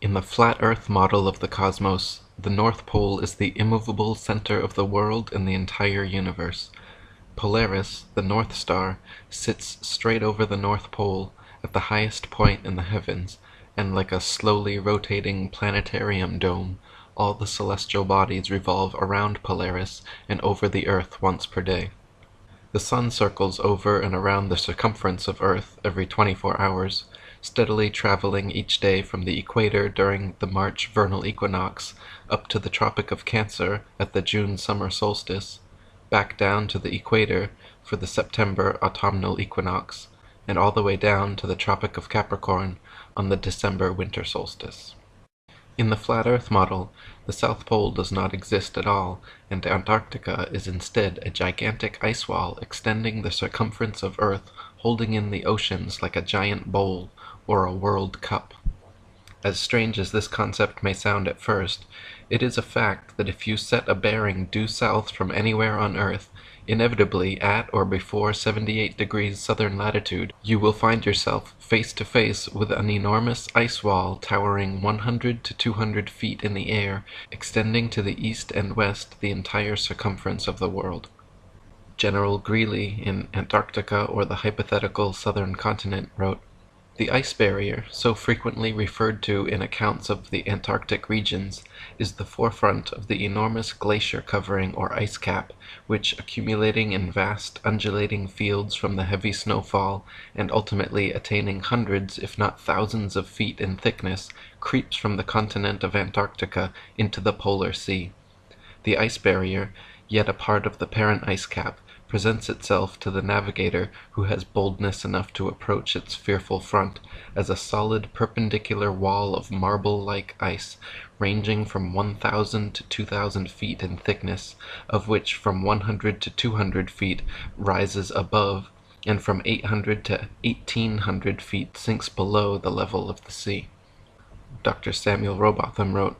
In the flat Earth model of the cosmos, the North Pole is the immovable center of the world and the entire universe. Polaris, the North Star, sits straight over the North Pole, at the highest point in the heavens, and like a slowly rotating planetarium dome, all the celestial bodies revolve around Polaris and over the Earth once per day. The Sun circles over and around the circumference of Earth every 24 hours, steadily traveling each day from the equator during the March vernal equinox up to the Tropic of Cancer at the June summer solstice, back down to the equator for the September autumnal equinox, and all the way down to the Tropic of Capricorn on the December winter solstice. In the flat Earth model, the South Pole does not exist at all, and Antarctica is instead a gigantic ice wall extending the circumference of Earth, holding in the oceans like a giant bowl or a world cup. As strange as this concept may sound at first, it is a fact that if you set a bearing due south from anywhere on Earth, inevitably at or before 78 degrees southern latitude, you will find yourself face to face with an enormous ice wall towering 100 to 200 feet in the air, extending to the east and west the entire circumference of the world. General Greely in Antarctica or the Hypothetical Southern Continent wrote, "The ice barrier, so frequently referred to in accounts of the Antarctic regions, is the forefront of the enormous glacier covering or ice cap, which, accumulating in vast undulating fields from the heavy snowfall, and ultimately attaining hundreds if not thousands of feet in thickness, creeps from the continent of Antarctica into the polar sea. The ice barrier, yet a part of the parent ice cap, presents itself to the navigator who has boldness enough to approach its fearful front, as a solid perpendicular wall of marble-like ice, ranging from 1,000 to 2,000 feet in thickness, of which from 100 to 200 feet rises above, and from 800 to 1,800 feet sinks below the level of the sea." Dr. Samuel Rowbotham wrote,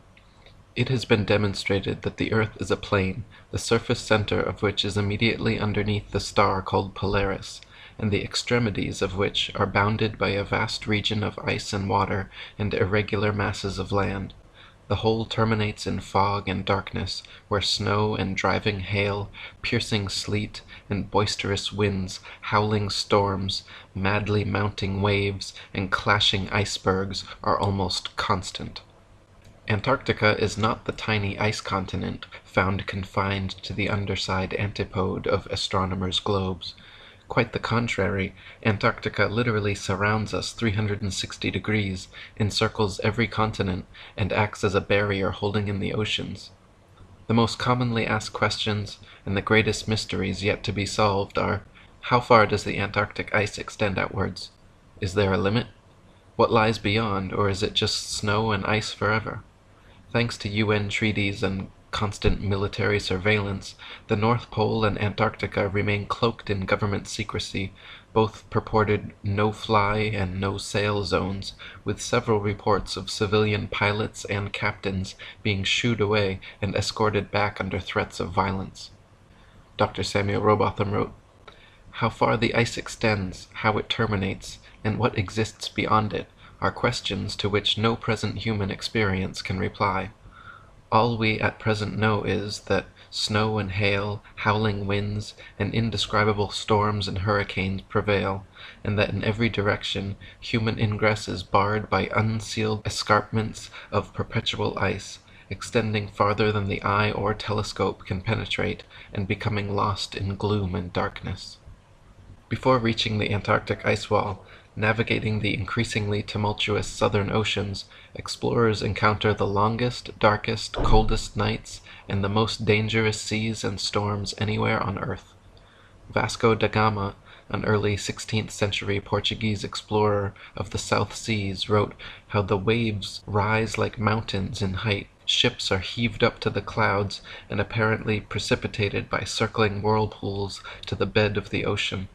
"It has been demonstrated that the Earth is a plane, the surface center of which is immediately underneath the star called Polaris, and the extremities of which are bounded by a vast region of ice and water and irregular masses of land. The whole terminates in fog and darkness, where snow and driving hail, piercing sleet, and boisterous winds, howling storms, madly mounting waves, and clashing icebergs are almost constant. Antarctica is not the tiny ice continent found confined to the underside antipode of astronomers' globes. Quite the contrary, Antarctica literally surrounds us 360 degrees, encircles every continent, and acts as a barrier holding in the oceans. The most commonly asked questions, and the greatest mysteries yet to be solved are, how far does the Antarctic ice extend outwards? Is there a limit? What lies beyond, or is it just snow and ice forever? Thanks to UN treaties and constant military surveillance, the North Pole and Antarctica remain cloaked in government secrecy, both purported no-fly and no-sail zones, with several reports of civilian pilots and captains being shooed away and escorted back under threats of violence." Dr. Samuel Rowbotham wrote, "How far the ice extends, how it terminates, and what exists beyond it, are questions to which no present human experience can reply. All we at present know is that snow and hail, howling winds, and indescribable storms and hurricanes prevail, and that in every direction human ingress is barred by unsealed escarpments of perpetual ice, extending farther than the eye or telescope can penetrate, and becoming lost in gloom and darkness." Before reaching the Antarctic ice wall, navigating the increasingly tumultuous southern oceans, explorers encounter the longest, darkest, coldest nights and the most dangerous seas and storms anywhere on Earth. Vasco da Gama, an early 16th century Portuguese explorer of the South Seas, wrote how the waves rise like mountains in height, ships are heaved up to the clouds and apparently precipitated by circling whirlpools to the bed of the ocean.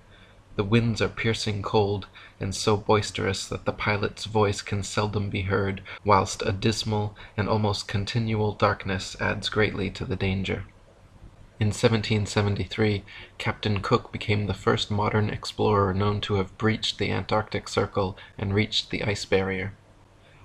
The winds are piercing cold, and so boisterous that the pilot's voice can seldom be heard, whilst a dismal and almost continual darkness adds greatly to the danger. In 1773, Captain Cook became the first modern explorer known to have breached the Antarctic Circle and reached the ice barrier.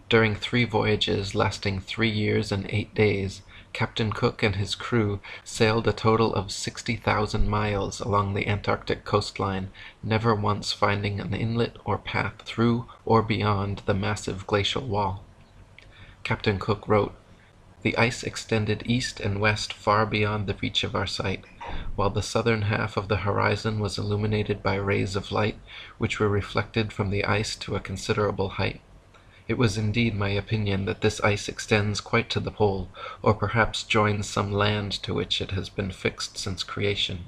During 3 voyages lasting 3 years and 8 days, Captain Cook and his crew sailed a total of 60,000 miles along the Antarctic coastline, never once finding an inlet or path through or beyond the massive glacial wall. Captain Cook wrote, "The ice extended east and west far beyond the reach of our sight, while the southern half of the horizon was illuminated by rays of light, which were reflected from the ice to a considerable height. It was indeed my opinion that this ice extends quite to the pole, or perhaps joins some land to which it has been fixed since creation."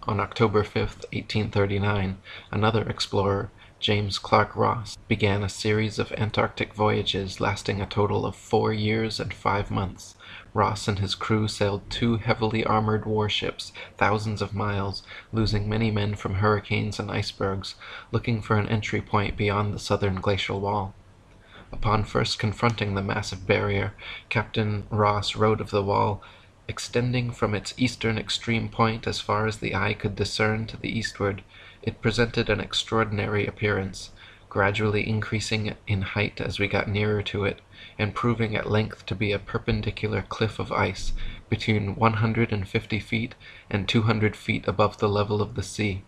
On October 5, 1839, another explorer, James Clark Ross, began a series of Antarctic voyages lasting a total of 4 years and 5 months. Ross and his crew sailed 2 heavily armored warships thousands of miles, losing many men from hurricanes and icebergs, looking for an entry point beyond the southern glacial wall. Upon first confronting the massive barrier, Captain Ross wrote of the wall, "Extending from its eastern extreme point as far as the eye could discern to the eastward, it presented an extraordinary appearance, gradually increasing in height as we got nearer to it, and proving at length to be a perpendicular cliff of ice, between 150 feet and 200 feet above the level of the sea,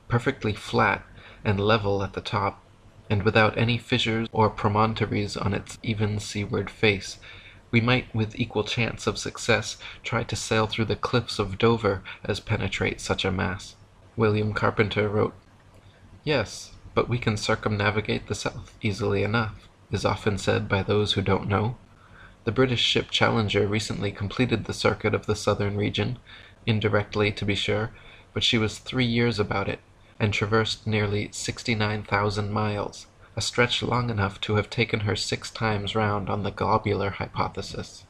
perfectly flat and level at the top, and without any fissures or promontories on its even seaward face. We might with equal chance of success try to sail through the cliffs of Dover as penetrate such a mass." William Carpenter wrote, "Yes, but we can circumnavigate the south easily enough, is often said by those who don't know. The British ship Challenger recently completed the circuit of the southern region, indirectly to be sure, but she was 3 years about it, and traversed nearly 69,000 miles, a stretch long enough to have taken her 6 times round on the globular hypothesis."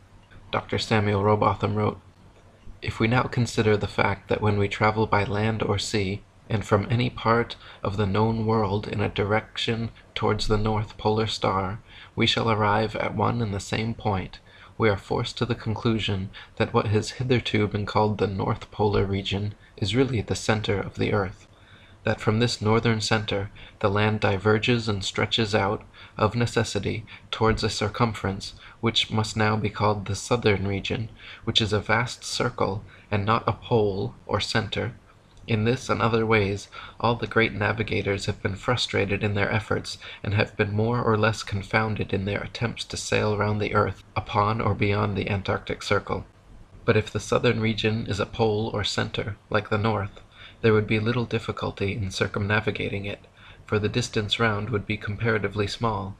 Dr. Samuel Rowbotham wrote, "If we now consider the fact that when we travel by land or sea, and from any part of the known world in a direction towards the North Polar Star, we shall arrive at one and the same point, we are forced to the conclusion that what has hitherto been called the North Polar region is really the center of the earth. That from this northern center the land diverges and stretches out, of necessity, towards a circumference, which must now be called the southern region, which is a vast circle, and not a pole or center. In this and other ways, all the great navigators have been frustrated in their efforts, and have been more or less confounded in their attempts to sail round the earth, upon or beyond the Antarctic Circle. But if the southern region is a pole or center, like the north, there would be little difficulty in circumnavigating it, for the distance round would be comparatively small.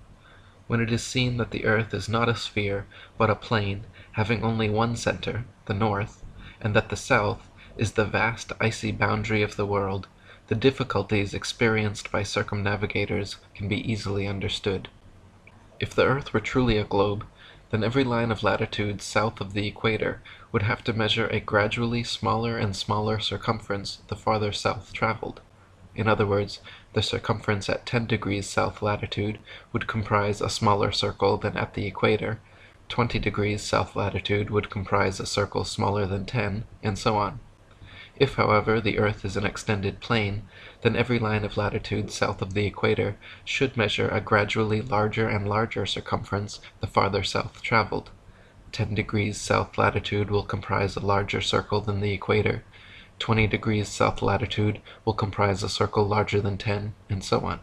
When it is seen that the earth is not a sphere, but a plane, having only one center, the north, and that the south is the vast icy boundary of the world, the difficulties experienced by circumnavigators can be easily understood. If the earth were truly a globe, then every line of latitude south of the equator would have to measure a gradually smaller and smaller circumference the farther south traveled. In other words, the circumference at 10 degrees south latitude would comprise a smaller circle than at the equator, 20 degrees south latitude would comprise a circle smaller than 10, and so on. If, however, the earth is an extended plane, then every line of latitude south of the equator should measure a gradually larger and larger circumference the farther south traveled. 10 degrees south latitude will comprise a larger circle than the equator, 20 degrees south latitude will comprise a circle larger than 10, and so on.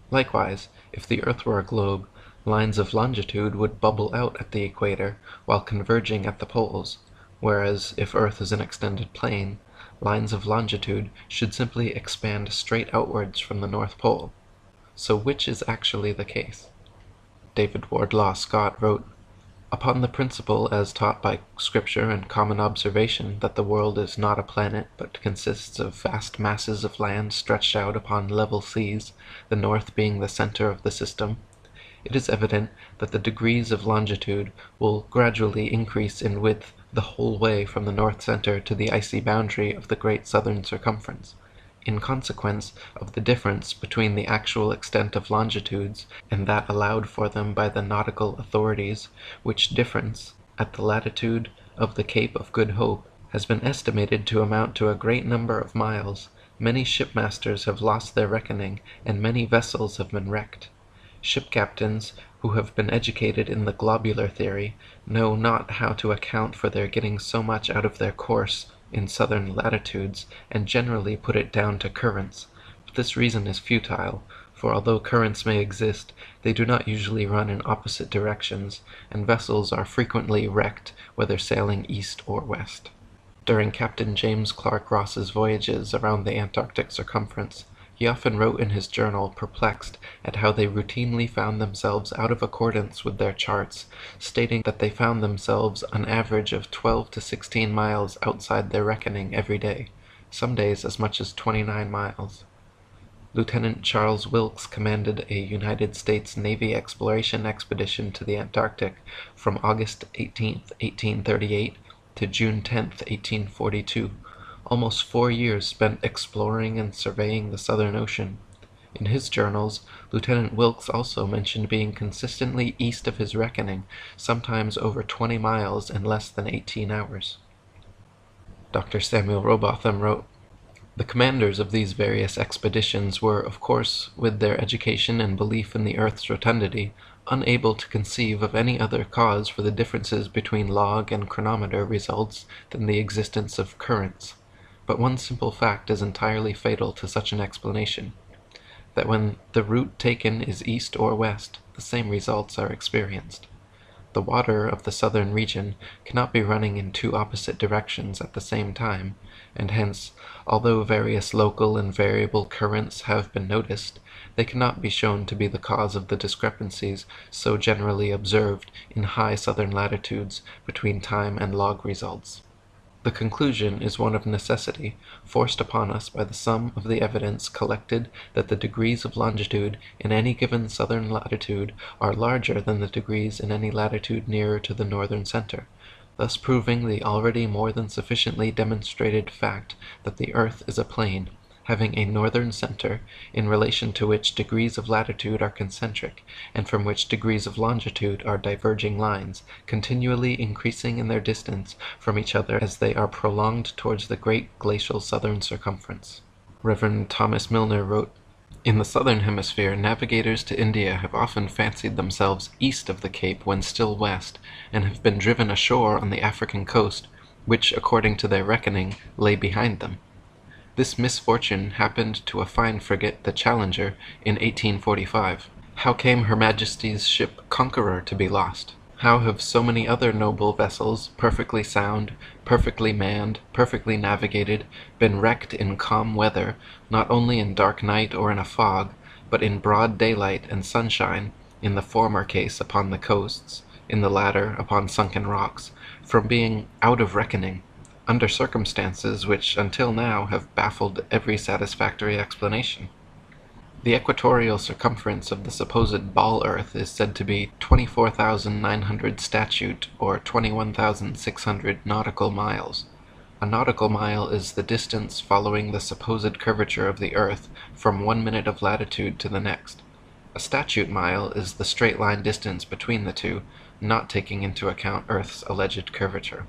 Likewise, if the earth were a globe, lines of longitude would bubble out at the equator while converging at the poles, whereas if earth is an extended plane, lines of longitude should simply expand straight outwards from the North Pole. So which is actually the case? David Wardlaw Scott wrote, "Upon the principle as taught by Scripture and common observation that the world is not a planet but consists of vast masses of land stretched out upon level seas, the north being the center of the system, it is evident that the degrees of longitude will gradually increase in width the whole way from the north center to the icy boundary of the great southern circumference, in consequence of the difference between the actual extent of longitudes and that allowed for them by the nautical authorities, which difference, at the latitude of the Cape of Good Hope, has been estimated to amount to a great number of miles. Many shipmasters have lost their reckoning, and many vessels have been wrecked. Ship captains who have been educated in the globular theory know not how to account for their getting so much out of their course in southern latitudes, and generally put it down to currents. But this reason is futile, for although currents may exist, they do not usually run in opposite directions, and vessels are frequently wrecked whether sailing east or west. During Captain James Clark Ross's voyages around the Antarctic circumference, he often wrote in his journal, perplexed at how they routinely found themselves out of accordance with their charts, stating that they found themselves an average of 12 to 16 miles outside their reckoning every day, some days as much as 29 miles. Lieutenant Charles Wilkes commanded a United States Navy exploration expedition to the Antarctic from August 18, 1838 to June 10, 1842. Almost 4 years spent exploring and surveying the Southern Ocean. In his journals, Lieutenant Wilkes also mentioned being consistently east of his reckoning, sometimes over 20 miles in less than 18 hours. Dr. Samuel Robotham wrote, "The commanders of these various expeditions were, of course, with their education and belief in the earth's rotundity, unable to conceive of any other cause for the differences between log and chronometer results than the existence of currents. But one simple fact is entirely fatal to such an explanation, that when the route taken is east or west, the same results are experienced. The water of the southern region cannot be running in two opposite directions at the same time, and hence, although various local and variable currents have been noticed, they cannot be shown to be the cause of the discrepancies so generally observed in high southern latitudes between time and log results. The conclusion is one of necessity, forced upon us by the sum of the evidence collected that the degrees of longitude in any given southern latitude are larger than the degrees in any latitude nearer to the northern center, thus proving the already more than sufficiently demonstrated fact that the earth is a plane, having a northern center, in relation to which degrees of latitude are concentric, and from which degrees of longitude are diverging lines, continually increasing in their distance from each other as they are prolonged towards the great glacial southern circumference." Rev. Thomas Milner wrote, "In the southern hemisphere, navigators to India have often fancied themselves east of the Cape when still west, and have been driven ashore on the African coast, which, according to their reckoning, lay behind them. This misfortune happened to a fine frigate, the Challenger, in 1845. How came Her Majesty's ship Conqueror to be lost? How have so many other noble vessels, perfectly sound, perfectly manned, perfectly navigated, been wrecked in calm weather, not only in dark night or in a fog, but in broad daylight and sunshine, in the former case upon the coasts, in the latter upon sunken rocks, from being out of reckoning, under circumstances which until now have baffled every satisfactory explanation? The equatorial circumference of the supposed ball earth is said to be 24,900 statute, or 21,600 nautical miles. A nautical mile is the distance following the supposed curvature of the earth from 1 minute of latitude to the next. A statute mile is the straight line distance between the two, not taking into account Earth's alleged curvature.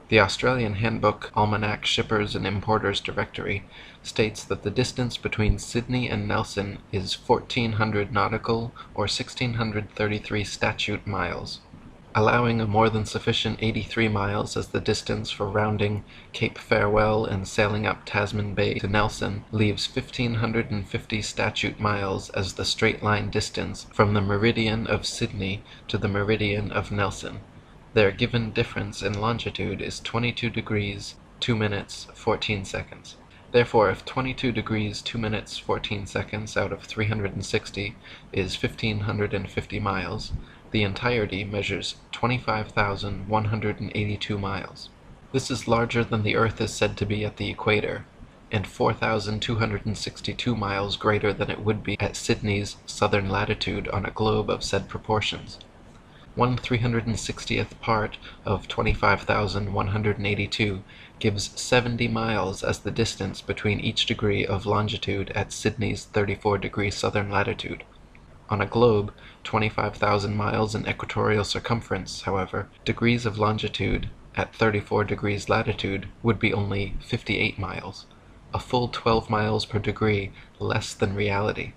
The Australian Handbook, Almanac Shippers and Importers Directory states that the distance between Sydney and Nelson is 1,400 nautical or 1,633 statute miles. Allowing a more than sufficient 83 miles as the distance for rounding Cape Farewell and sailing up Tasman Bay to Nelson leaves 1,550 statute miles as the straight line distance from the meridian of Sydney to the meridian of Nelson. Their given difference in longitude is 22 degrees 2 minutes 14 seconds. Therefore, if 22 degrees 2 minutes 14 seconds out of 360 is 1,550 miles, the entirety measures 25,182 miles. This is larger than the Earth is said to be at the equator, and 4,262 miles greater than it would be at Sydney's southern latitude on a globe of said proportions. 1/360th part of 25,182 gives 70 miles as the distance between each degree of longitude at Sydney's 34° southern latitude. On a globe 25,000 miles in equatorial circumference, however, degrees of longitude at 34° latitude would be only 58 miles, a full 12 miles per degree less than reality.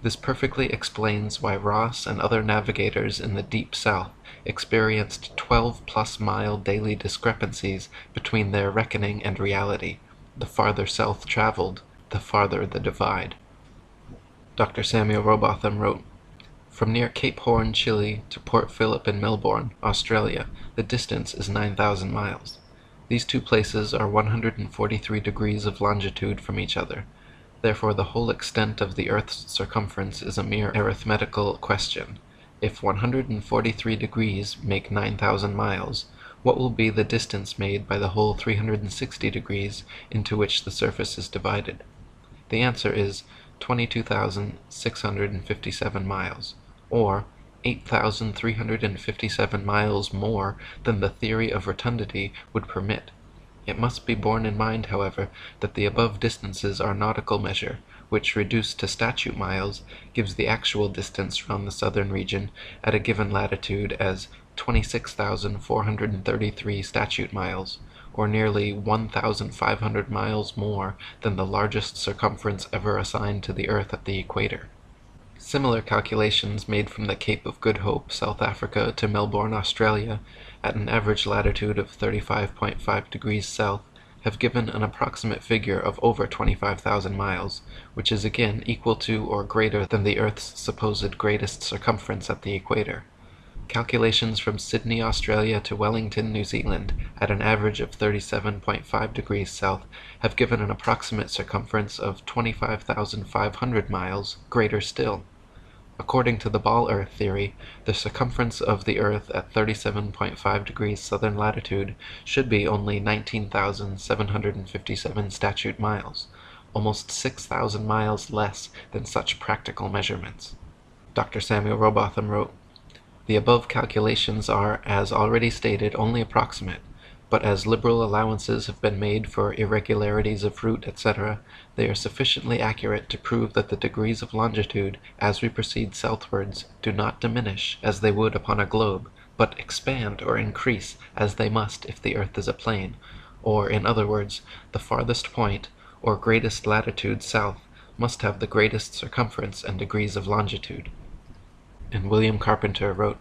This perfectly explains why Ross and other navigators in the Deep South experienced 12-plus-mile daily discrepancies between their reckoning and reality. The farther south traveled, the farther the divide. Dr. Samuel Rowbotham wrote, "From near Cape Horn, Chile, to Port Phillip in Melbourne, Australia, the distance is 9,000 miles. These two places are 143 degrees of longitude from each other. Therefore the whole extent of the earth's circumference is a mere arithmetical question. If 143 degrees make 9,000 miles, what will be the distance made by the whole 360 degrees into which the surface is divided? The answer is 22,657 miles, or 8,357 miles more than the theory of rotundity would permit. It must be borne in mind, however, that the above distances are nautical measure, which, reduced to statute miles, gives the actual distance round the southern region at a given latitude as 26,433 statute miles, or nearly 1,500 miles more than the largest circumference ever assigned to the earth at the equator. Similar calculations made from the Cape of Good Hope, South Africa, to Melbourne, Australia, at an average latitude of 35.5 degrees south, have given an approximate figure of over 25,000 miles, which is again equal to or greater than the earth's supposed greatest circumference at the equator. Calculations from Sydney, Australia, to Wellington, New Zealand, at an average of 37.5 degrees south, have given an approximate circumference of 25,500 miles, greater still. According to the ball earth theory, the circumference of the earth at 37.5 degrees southern latitude should be only 19,757 statute miles, almost 6,000 miles less than such practical measurements. Dr. Samuel Rowbotham wrote, "The above calculations are, as already stated, only approximate, but as liberal allowances have been made for irregularities of route, etc., they are sufficiently accurate to prove that the degrees of longitude, as we proceed southwards, do not diminish, as they would upon a globe, but expand or increase, as they must if the earth is a plane, or, in other words, the farthest point, or greatest latitude south, must have the greatest circumference and degrees of longitude." And William Carpenter wrote,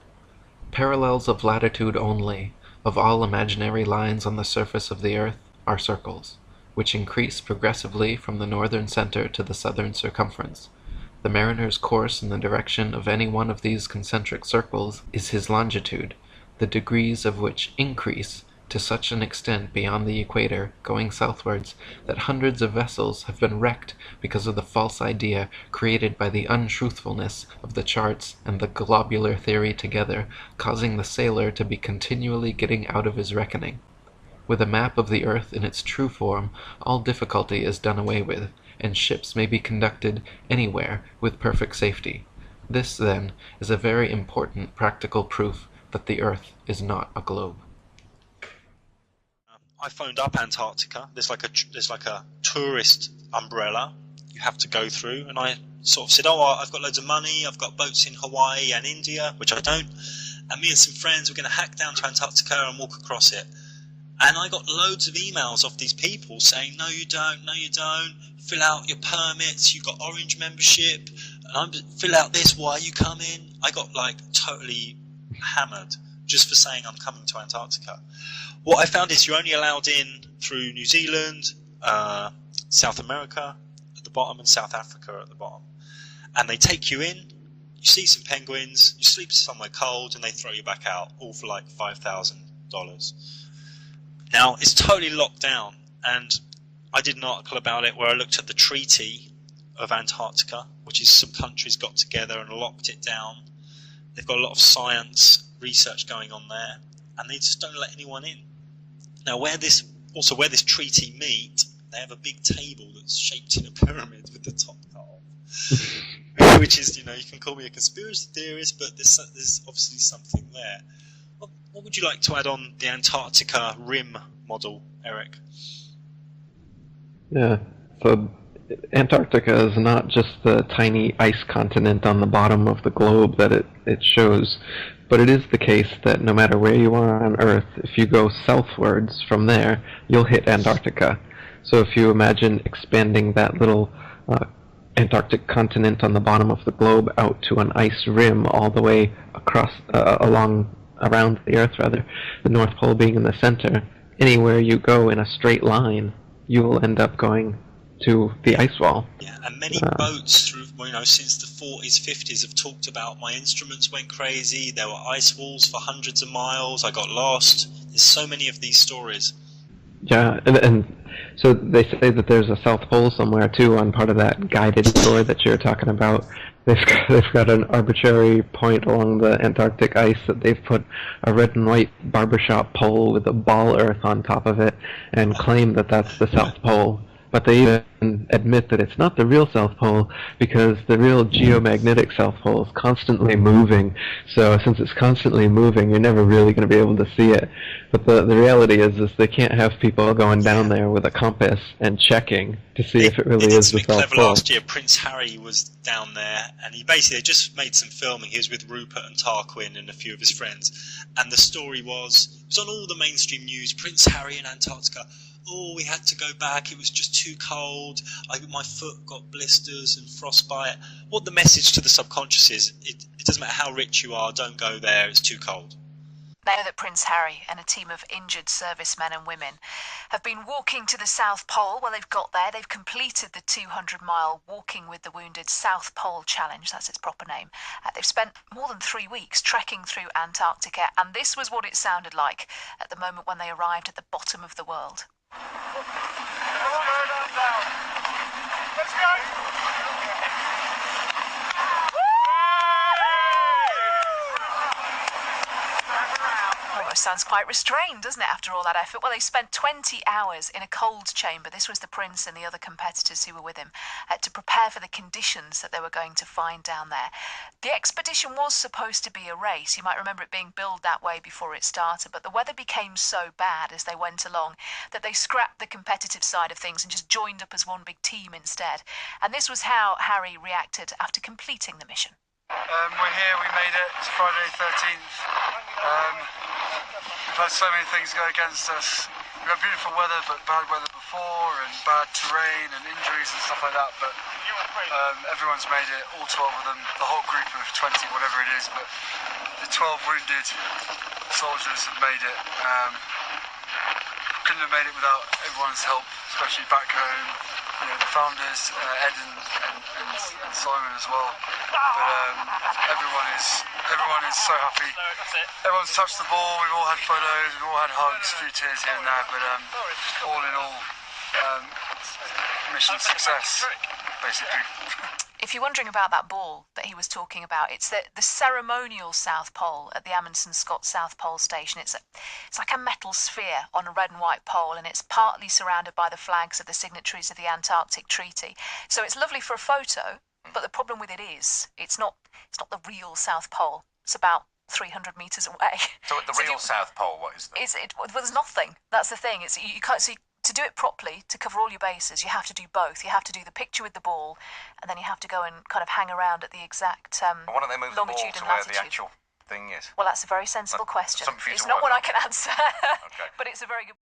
"Parallels of latitude only, of all imaginary lines on the surface of the earth, are circles, which increase progressively from the northern center to the southern circumference. The mariner's course in the direction of any one of these concentric circles is his longitude, the degrees of which increase to such an extent beyond the equator, going southwards, that hundreds of vessels have been wrecked because of the false idea created by the untruthfulness of the charts and the globular theory together, causing the sailor to be continually getting out of his reckoning. With a map of the earth in its true form, all difficulty is done away with, and ships may be conducted anywhere with perfect safety. This, then, is a very important practical proof that the earth is not a globe." I phoned up Antarctica. There's like a tourist umbrella you have to go through, and I sort of said, "Oh, I've got loads of money. I've got boats in Hawaii and India," which I don't. And me and some friends were going to hack down to Antarctica and walk across it. And I got loads of emails off these people saying, "No, you don't. No, you don't. Fill out your permits. You've got Orange membership. Fill out this. Why are you coming?" I got like totally hammered just for saying I'm coming to Antarctica. What I found is you're only allowed in through New Zealand, South America at the bottom, and South Africa at the bottom. And they take you in, you see some penguins, you sleep somewhere cold, and they throw you back out, all for like $5,000. Now, it's totally locked down, and I did an article about it where I looked at the Treaty of Antarctica, which is some countries got together and locked it down. They've got a lot of science research going on there, and they just don't let anyone in. Now, where this treaty meet, they have a big table that's shaped in a pyramid with the top cut off. Which is, you can call me a conspiracy theorist, but there's obviously something there. What would you like to add on the Antarctica rim model, Eric? Yeah, so Antarctica is not just the tiny ice continent on the bottom of the globe that it shows, but it is the case that no matter where you are on Earth, if you go southwards from there, you'll hit Antarctica. So if you imagine expanding that little Antarctic continent on the bottom of the globe out to an ice rim all the way across, around the Earth rather, the North Pole being in the center. Anywhere you go in a straight line, you will end up going to the ice wall. Yeah, and many boats through, since the 40s, 50s have talked about my instruments went crazy, there were ice walls for hundreds of miles, I got lost. There's so many of these stories. Yeah, and so they say that there's a South Pole somewhere too on part of that guided tour that you're talking about. They've got an arbitrary point along the Antarctic ice that they've put a red and white barbershop pole with a ball earth on top of it and claim that that's the South Pole. But they even admit that it's not the real South Pole because the real geomagnetic South Pole is constantly moving. So since it's constantly moving, you're never really going to be able to see it. But the reality is they can't have people going down there with a compass and checking to see if it really is the South Pole. Last year, Prince Harry was down there, and he basically just made some filming. He was with Rupert and Tarquin and a few of his friends, and the story was, it was on all the mainstream news, Prince Harry in Antarctica. Oh, we had to go back, it was just too cold, my foot got blisters and frostbite. What the message to the subconscious is, it doesn't matter how rich you are, don't go there, it's too cold. They know that Prince Harry and a team of injured servicemen and women have been walking to the South Pole. Well, they've got there, they've completed the 200-mile Walking with the Wounded South Pole Challenge, that's its proper name. They've spent more than 3 weeks trekking through Antarctica, and this was what it sounded like at the moment when they arrived at the bottom of the world. Let's go! Oh, it sounds quite restrained, doesn't it, after all that effort? Well, they spent 20 hours in a cold chamber. This was the prince and the other competitors who were with him to prepare for the conditions that they were going to find down there. The expedition was supposed to be a race. You might remember it being billed that way before it started, but the weather became so bad as they went along that they scrapped the competitive side of things and just joined up as one big team instead. And this was how Harry reacted after completing the mission. We're here, we made it. It's Friday the 13th. We've had so many things go against us. We've had beautiful weather, but bad weather before, and bad terrain and injuries and stuff like that. But everyone's made it, all 12 of them, the whole group of 20, whatever it is. But the 12 wounded soldiers have made it. Couldn't have made it without everyone's help, especially back home. The founders, Ed and Simon as well. But everyone is so happy. Everyone's touched the ball. We've all had photos. We've all had hugs, a few tears here and there. But all in all, mission success, basically. If you're wondering about that ball that he was talking about, it's the ceremonial South Pole at the Amundsen Scott South Pole Station. It's like a metal sphere on a red and white pole, and it's partly surrounded by the flags of the signatories of the Antarctic Treaty. So it's lovely for a photo, but the problem with it is it's not the real South Pole. It's about 300 metres away. So at the real South Pole, what is that? Well, there's nothing. That's the thing. You can't see. To do it properly, to cover all your bases, you have to do both. You have to do the picture with the ball, and then you have to go and kind of hang around at the exact why don't they move longitude the and ball to where latitude. the actual thing is? Well, that's a very sensible question. Something for you It's to not work one on. I can answer, Okay. but it's a very good